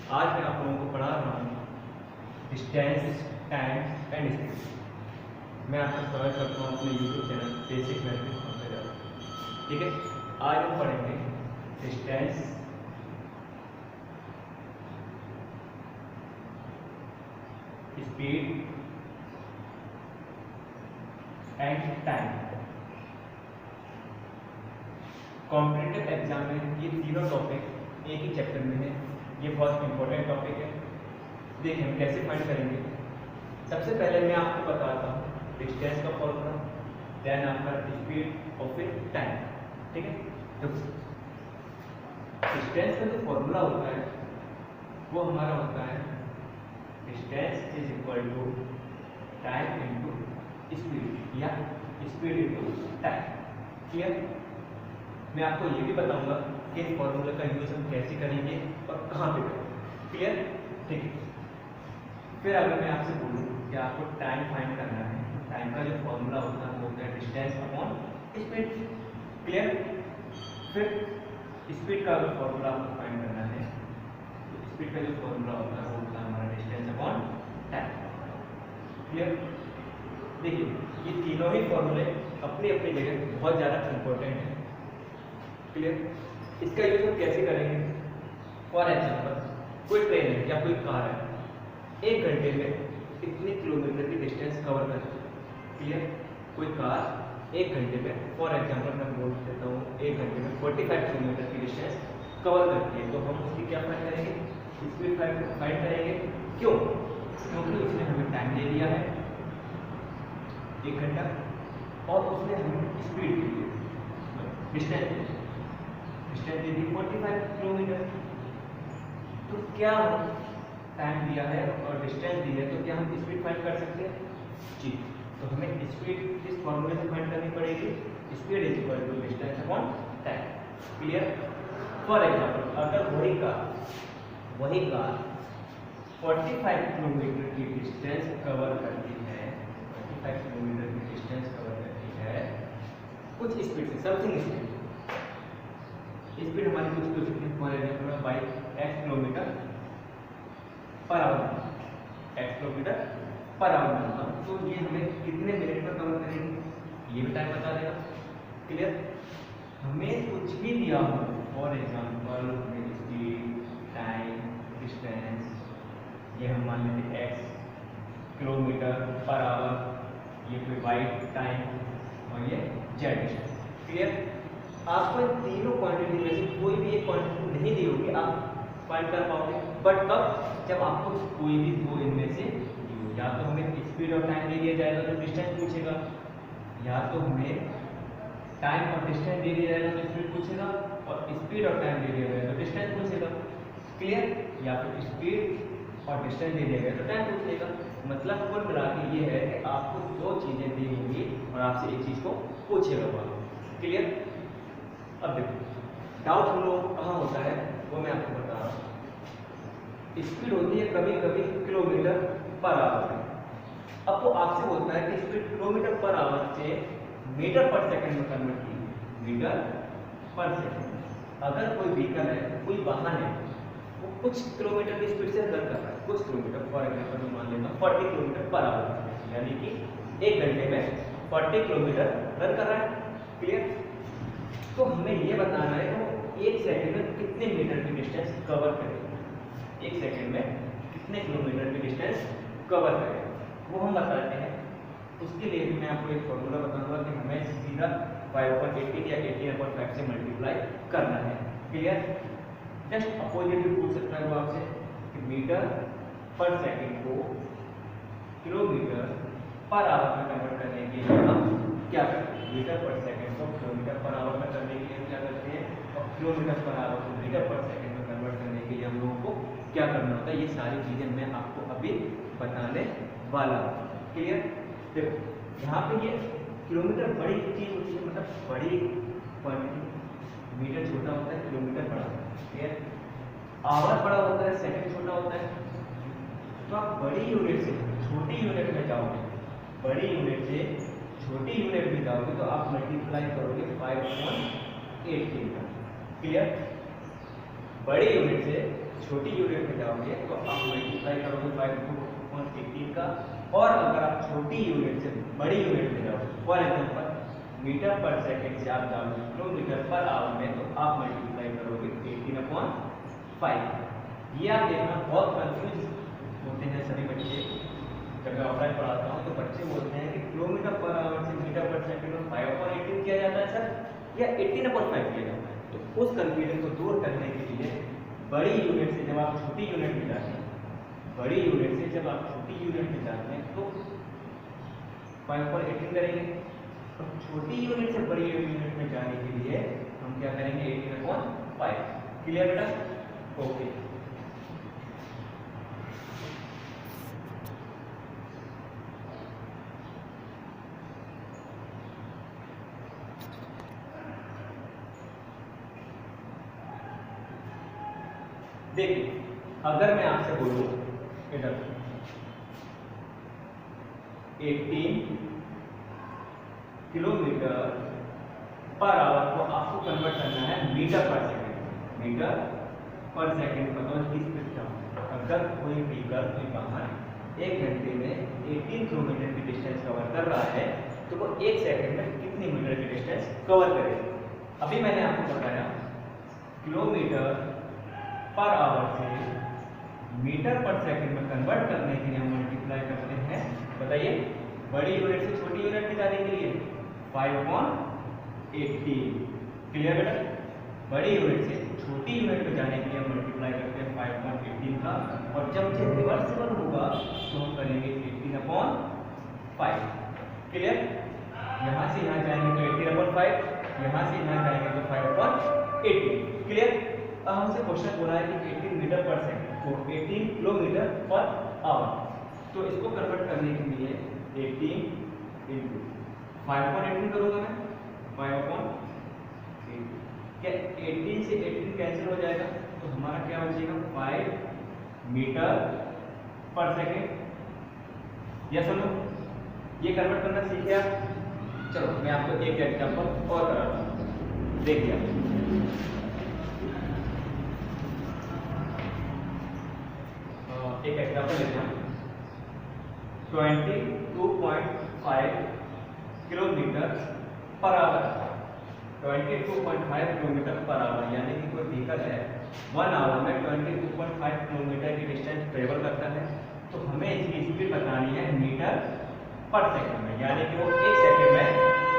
आज मैं आप लोगों को पढ़ा रहा हूँ डिस्टेंस, टाइम एंड स्पीड। मैं आपका स्वागत करता हूँ अपने YouTube channel basic mathematics computer. ठीक है, आज हम पढ़ेंगे distance, speed and time. Competitive exam में ये तीनों टॉपिक एक ही चैप्टर में है। ये बहुत इंपॉर्टेंट टॉपिक है। देखिए हम कैसे फाइंड करेंगे। सबसे पहले मैं आपको बताता हूँ डिस्टेंस का फॉर्मूला, देन आपका स्पीड और फिर टाइम। ठीक है, तो डिस्टेंस का जो फॉर्मूला होता है वो हमारा होता है distance is equal to time into speed या स्पीड इनटू टाइम। क्लियर? मैं आपको ये भी बताऊंगा कि इस फॉर्मूले का यूज हम कैसे करेंगे और कहाँ पे करेंगे। क्लियर? ठीक है। फिर अगर मैं आपसे बोलूँ कि आपको टाइम फाइंड करना है, टाइम का जो फॉर्मूला होता है वो होता है डिस्टेंस अपॉन स्पीड। क्लियर? फिर स्पीड का अगर फॉर्मूला आपको फाइंड करना है तो स्पीड का जो फॉर्मूला होता है वो होता है हमारा डिस्टेंस अपॉन टाइम। क्लियर? देखिए ये तीनों ही फॉर्मूले अपनी अपनी जगह बहुत ज़्यादा इंपॉर्टेंट है। क्लियर? इसका यूज हम कैसे करेंगे? फॉर एग्जाम्पल कोई ट्रेन है या कोई कार है, 1 घंटे में इतने किलोमीटर की डिस्टेंस कवर करती है। क्लियर? कोई कार 1 घंटे में, फॉर एग्जाम्पल मैं बोल देता हूँ 1 घंटे में 45 किलोमीटर की डिस्टेंस कवर करती है। तो हम उसकी क्या फाइंड करेंगे? स्पीड फाइंड करेंगे। क्यों? क्योंकि उसने हमें टाइम दे दिया है 1 घंटा और उसने हमें स्पीड दी है, डिस्टेंस दे दी 45 किलोमीटर। तो क्या टाइम दिया है और डिस्टेंस दी है, तो क्या हम स्पीड फाइंड कर सकते हैं? जी। तो हमें स्पीड इस फॉर्मूले से फाइंड करनी पड़ेगी। Speed is equal to distance upon time. Clear? For example अगर वही कार 45 किलोमीटर की डिस्टेंस कवर करती है, 45 किलोमीटर की डिस्टेंस कवर करती है कुछ स्पीड से, समथिंग स्पीड हमारी कुछ तो कितनी, for example bike x kilometre per our, तो ये हमें कितने मिनट में कवर करेंगे ये भी टाइम बता देगा। क्लियर? हमें कुछ भी दिया हो, for example speed, time, distance, ये हम मान लेते x किलोमीटर पर आवर, ये कोई y टाइम और ये z डिस्टेंस। क्लियर? आपको इन तीनों क्वांटिटी में से कोई भी एक क्वांटिटी नहीं दी होगी, आप फाइंड कर पाओगे। बट कब? जब आपको कोई भी दो इनमें से दी हो, या तो हमें स्पीड और टाइम दे दिया जाएगा तो डिस्टेंस पूछेगा, या तो हमें टाइम और डिस्टेंस दे दिया जाएगा तो स्पीड पूछेगा, और स्पीड और टाइम दे दिया जाएगा तो डिस्टेंस पूछेगा। क्लियर? या फिर स्पीड और डिस्टेंस दे दिया गया तो टाइम पूछेगा। मतलब कुल मिला के ये है कि आपको दो चीज़ें दी होंगी और आपसे एक चीज़ को पूछेगा। क्लियर? अब देखो डाउट हम लोगों को कहाँ होता है वो मैं आपको बता रहा हूँ। स्पीड होती है कभी कभी किलोमीटर पर आवर में। अब वो आपसे बोलता है कि स्पीड किलोमीटर पर आवर से मीटर पर सेकंड में कन्वर्ट की, मीटर पर सेकंड। अगर कोई व्हीकल है, कोई वाहन है, वो कुछ किलोमीटर की स्पीड से रन कर रहा है, कुछ किलोमीटर, फॉर एग्जाम्पल मैं मान लेता हूँ 40 किलोमीटर पर आवर, यानी कि 1 घंटे में 40 किलोमीटर रन कर रहा है। क्लियर? तो हमें ये बताना है कि 1 सेकंड में कितने मीटर की डिस्टेंस कवर करेगा, 1 सेकंड में कितने किलोमीटर की डिस्टेंस कवर करेगा वो हम बताते हैं। उसके लिए भी मैं आपको एक फॉर्मूला बताऊंगा कि हमें सीधा 5/18 या 18/5 से मल्टीप्लाई करना है। क्लियर? जस्ट अपोजिट भी पूछ सकता है वो आपसे कि मीटर पर सेकंड को किलोमीटर पर आवर में कन्वर्ट करने के लिए हम क्या करते हैं? मीटर पर सेकंड को किलोमीटर पर आवर में करने के लिए क्या करते हैं, और किलोमीटर पर आवर को मीटर पर सेकंड में कन्वर्ट करने के लिए हम लोगों को क्या करना होता है। ये सारी चीज़ें मैं आपको अभी बताने वाला हूँ। क्लियर? देखो यहाँ पे ये किलोमीटर बड़ी चीज़ होती है, मतलब बड़ी क्वांटिटी, मीटर छोटा होता है, किलोमीटर बड़ा होता है। क्लियर? आवर बड़ा होता है, सेकंड छोटा होता है। तो आप बड़ी यूनिट से छोटी यूनिट में जाओगे, बड़ी यूनिट से छोटी यूनिट में जाओगे तो आप मल्टीप्लाई करोगे 5/8 के। क्लियर? बड़ी यूनिट से छोटी यूनिट में जाओगे 18.5 अपॉन 18 का। और अगर आप छोटी यूनिट से बड़ी यूनिट में जाओ, for example metre per second से आप जाओगे किलोमीटर पर आवर में, तो आप मल्टीप्लाई करोगे 18/5। ये आप देखना बहुत कंफ्यूज होते हैं सभी बच्चे। जब मैं ऑफलाइन पढ़ाता हूँ तो बच्चे बोलते हैं कि किलोमीटर पर आवर से मीटर पर सेकेंड में 5/18 किया जाता है सर, या 18/5 किया जाता है। तो उस कंफ्यूजन को दूर करने के लिए बड़ी यूनिट से जब आप छोटी यूनिट में जाते हैं, बड़ी यूनिट से जब आप छोटी यूनिट में जाते हैं तो 5/18 करेंगे। तो छोटी यूनिट से बड़ी यूनिट में जाने के लिए हम क्या करेंगे 18/5। क्लियर बेटा? ओके। देखिए अगर मैं आपसे बोलूं इधर 18 किलोमीटर पर आवर को आपको कन्वर्ट करना है metre per second. Metre per second मतलब की स्पीड क्या है? अगर कोई व्हीकल कोई वाहन 1 घंटे में 18 किलोमीटर की डिस्टेंस कवर कर रहा है तो वो 1 सेकंड में कितनी मीटर की डिस्टेंस कवर करेगा? अभी मैंने आपको बताया किलोमीटर पर आवर से मीटर पर सेकंड में कन्वर्ट करने के लिए हम मल्टीप्लाई करते हैं, बताइए, बड़ी यूनिट से छोटी यूनिट में जाने के लिए 5/18। क्लियर बेटा? बड़ी यूनिट से छोटी यूनिट में जाने के लिए हम मल्टीप्लाई करते हैं 5/18 का, और जब ये रिवर्सिबल होगा तो हम करेंगे 18/5। क्लियर? यहाँ से यहाँ जाएंगे तो 18/5, यहाँ से यहाँ जाएंगे तो 5/18। क्लियर? अब हमसे क्वेश्चन बोला है कि 18 मीटर पर सेकंड, तो 18 किलोमीटर पर आवर, तो इसको कन्वर्ट करने के लिए 18 इंटू 5/18 करूंगा मैं, 5/18। क्या 18 से 18 कैंसिल हो जाएगा तो हमारा क्या बचेगा 5 मीटर पर सेकंड। यस सुनो, ये कन्वर्ट करना सीखे आप? चलो मैं आपको एक एग्जांपल और कराता हूँ, देखिए। एक एग्जांपल लेते हैं 22.5 kilometre per our. 22.5 kilometre per our यानी कि कोई व्हीकल है 1 आवर में 22.5 किलोमीटर की डिस्टेंस ट्रेवल करता है, तो हमें इसकी स्पीड बतानी है मीटर पर सेकंड में, यानी कि वो 1 सेकंड में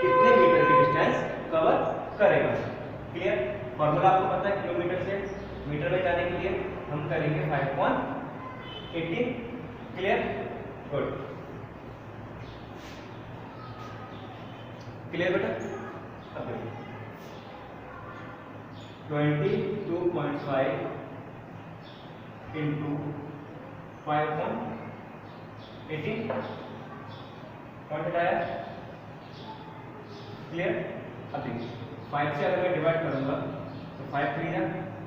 कितने मीटर की डिस्टेंस कवर करेगा। क्लियर? फॉर्मूला आपको पता है, किलोमीटर से मीटर में जाने के लिए हम करेंगे 5/18। क्लियर? गुड। क्लियर बेटा? अब देखिए 22.5 इंटू 5/18 कौन हटाया? क्लियर? अब देखिए 5 से अगर मैं डिवाइड करूंगा तो 5 3 जा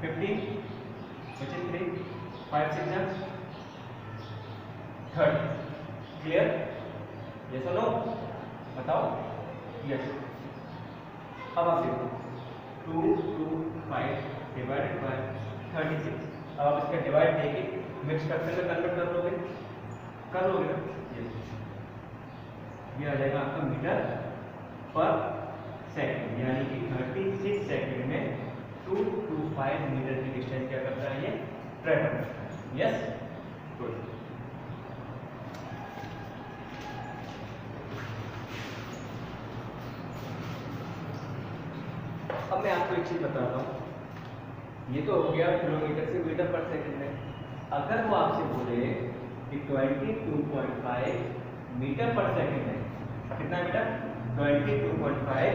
15 बचे 3, 5 6 जा 30। क्लियर? यस और नो? बताओ। यस। अब आप देखो 2 2 5 डिवाइडेड बाय 36। अब आप इसका डिवाइड देके मिक्स फ्रैक्शन में कन्वर्ट कर लोगे ना? यस। ये आ जाएगा आपका मीटर पर सेकंड, यानी कि 36 सेकंड में 225 मीटर की डिस्टेंस क्या करता है ये ट्रैवल करता है। यस? गुड। अब मैं आपको एक चीज बताता हूँ, ये तो हो गया किलोमीटर से मीटर पर सेकंड में। अगर वो आपसे बोले कि 22.5 मीटर पर सेकंड है, कितना मीटर? 22.5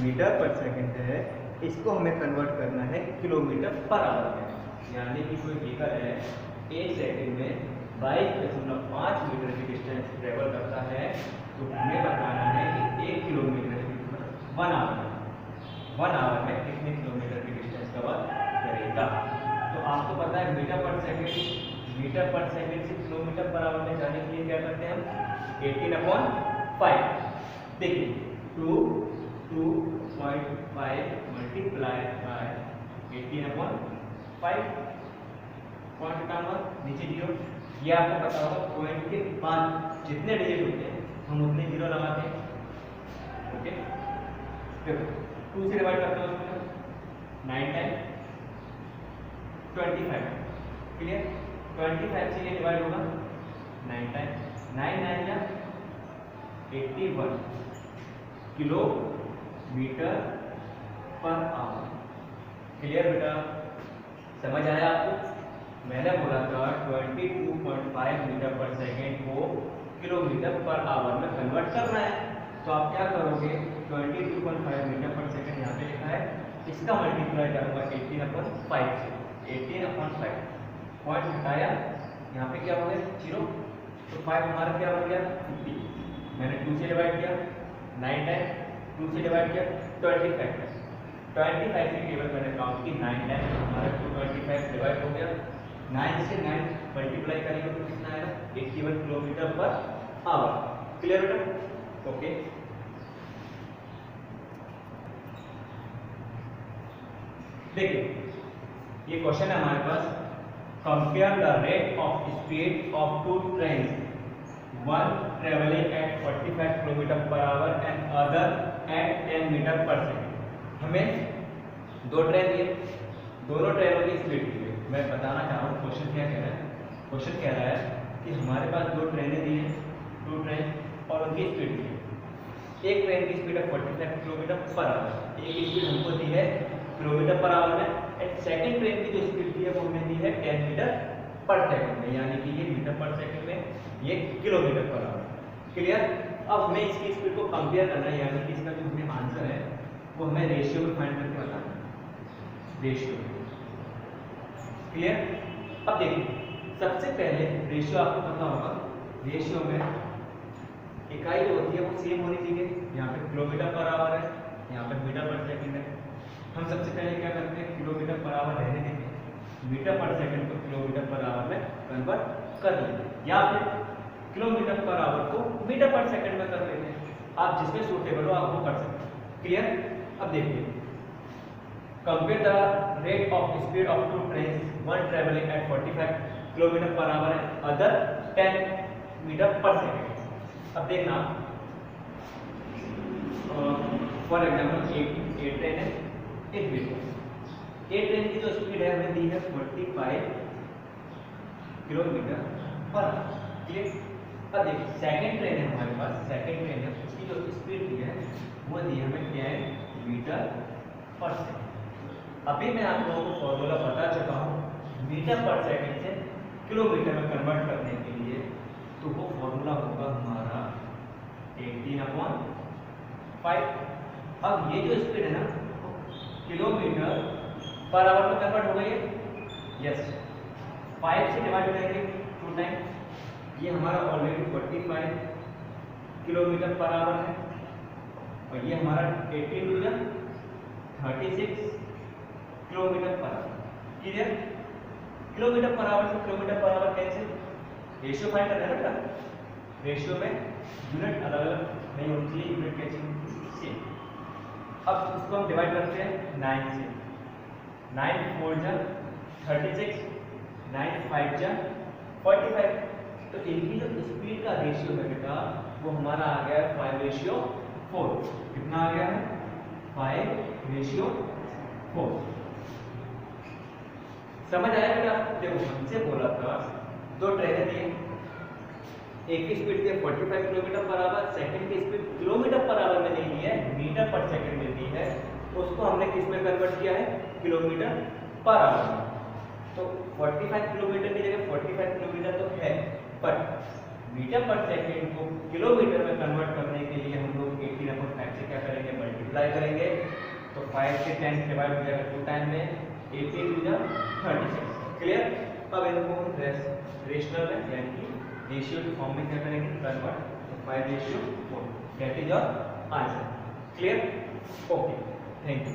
मीटर पर सेकंड है, इसको हमें कन्वर्ट करना है किलोमीटर पर आवर में, यानी कि कोई व्हीकल है 1 सेकंड में 22.5 मीटर की डिस्टेंस ट्रेवल करता है, तो हमें बताना है कि 1 किलोमीटर मतलब 1 आवर में कितने किलोमीटर की डिस्टेंस कवर करेगा। तो आपको पता है मीटर पर सेकंड से किलोमीटर पर आवर में जाने के लिए क्या करते हैं हम 18/5। देखिए 2.5 मल्टीप्लाई बाय 18/5 कौन हटाऊंगा नीचे 0 ये आपको पता होगा, पॉइंट के बाद जितने डिजिट होते हैं हम उतने जीरो लगाते हैं। ओके, देखो 2 से डिवाइड करते हो उसमें 9 टाइम 25, क्लियर। 25 से ये डिवाइड होगा 9 टाइम, 9 9 या 81 किलोमीटर पर आवर। क्लियर बेटा, समझ आया आपको? मैंने बोला था 22.5 मीटर पर सेकेंड को किलोमीटर पर आवर में कन्वर्ट करना है, तो आप क्या करोगे, 22.5 मीटर पर सेकेंड यहाँ पे लिखा है, इसका मल्टीप्लाई करूंगा 18/5 से, 18/5 पॉइंट हटाया, यहाँ पे क्या हो गया 0, तो 5 हमारा क्या हो गया 50। मैंने 2 से डिवाइड किया 9 टाइम, 2 से डिवाइड किया 25 की टेबल मैंने काउंट की 9 टाइम, हमारा 225 डिवाइड हो गया, 9 से 9 मल्टीप्लाई करेंगे तो कितना आएगा 81 किलोमीटर पर आवर। क्लियर बेटा? ओके, देखिए ये क्वेश्चन है हमारे पास, compare the rate of speed of two train, one traveling at 45 kilometre per hour and other at 10 metre per second. हमें दो ट्रेन दिए, दोनों ट्रेनों की स्पीड दी है। मैं बताना चाह रहा हूँ क्वेश्चन क्या कह रहा है। क्वेश्चन कह रहा है कि हमारे पास दो ट्रेनें दी हैं, 2 ट्रेन, और उनकी स्पीड दी है। एक ट्रेन की स्पीड है 45 किलोमीटर पर आवर, एक स्पीड हमको दी है किलोमीटर पर आवर में, एंड सेकंड ट्रेन की जो स्पीड दी है वो हमें दी है 10 मीटर पर सेकंड में, यानी कि ये मीटर पर सेकंड में, ये किलोमीटर पर आवर। क्लियर? अब हमें इसकी स्पीड को कंपेयर करना है, यानी कि इसका जो हमें आंसर है वो हमें रेशियो में फाइंड करके बताना है, रेशियो। क्लियर? अब देखिए सबसे पहले रेशियो आपको पता होगा, रेशियो में इकाई जो होती है वो सेम होनी चाहिए। यहाँ पे किलोमीटर पर आवर है, यहाँ पे मीटर पर सेकंड है। हम सबसे पहले क्या करते हैं, किलोमीटर पर आवर रहने देंगे, मीटर पर सेकंड को किलोमीटर पर आवर में कन्वर्ट कर लेंगे, या फिर किलोमीटर पर आवर को मीटर पर सेकंड में कर लेते हैं। आप जिसमें सूटेबल हो आप वो कर सकते हैं। क्लियर? अब देखिए, compare the rate of speed of two train, one travelling at 45 kilometre per hour and other 10 metre per second. अब देखना, फॉर एग्जाम्पल एक ट्रेन है, एक बी ट्रेन। ए ट्रेन की जो स्पीड है हमें दी है 45 किलोमीटर पर आवर। क्लियर? अब देखिए सेकंड ट्रेन है हमारे पास, सेकंड ट्रेन है, उसकी जो स्पीड दी है वो दी है हमें 10 मीटर पर सेकंड। अभी मैं आप लोगों को फॉर्मूला बता चुका हूँ मीटर पर सेकंड से किलोमीटर में कन्वर्ट करने के लिए, तो वो फॉर्मूला होगा हमारा 18/5। अब ये जो स्पीड है ना किलोमीटर पर आवर में कन्वर्ट हो गई है, यस, 5 से डिवाइड करेंगे 2 टाइम, ये हमारा ऑलरेडी 45 किलोमीटर पर आवर है, और ये हमारा 18 to 36 kilometre per hour. Clear? Kilometre per hour से किलोमीटर पर आवर कैसे, रेशियो फाइंड करना है बेटा। रेशियो में यूनिट अलग अलग नहीं होनी चाहिए, यूनिट कैसे सेम। अब इसको हम डिवाइड करते हैं 9 से, 9 4 जा 36, 9 5 जा 45। तो इनकी जो स्पीड का रेशियो है बेटा वो हमारा आ गया है 5:4। कितना आ गया है? 5:4। समझ आया बेटा? देखो हमसे बोला था दो ट्रेनें दी, एक की स्पीड थी 45 किलोमीटर पर आवर, सेकंड की स्पीड किलोमीटर पर आवर में नहीं दी है, मीटर पर सेकंड में दी है। उसको हमने किस में कन्वर्ट किया है, किलोमीटर पर आवर में। तो 45 किलोमीटर की जगह 45 किलोमीटर तो है, बट मीटर पर सेकंड को किलोमीटर में कन्वर्ट करने के लिए हम लोग 18/5 से क्या करेंगे, मल्टीप्लाई करेंगे। तो 5 से 10 डिवाइड हो जाएगा 2 टाइम में, 18 टू 36। क्लियर? अब इनको हम रेशनल में यानी कि रेशियो के फॉर्म में क्या करेंगे, कन्वर्ट। तो 5:4 that is your answer. Clear? Okay, thank you.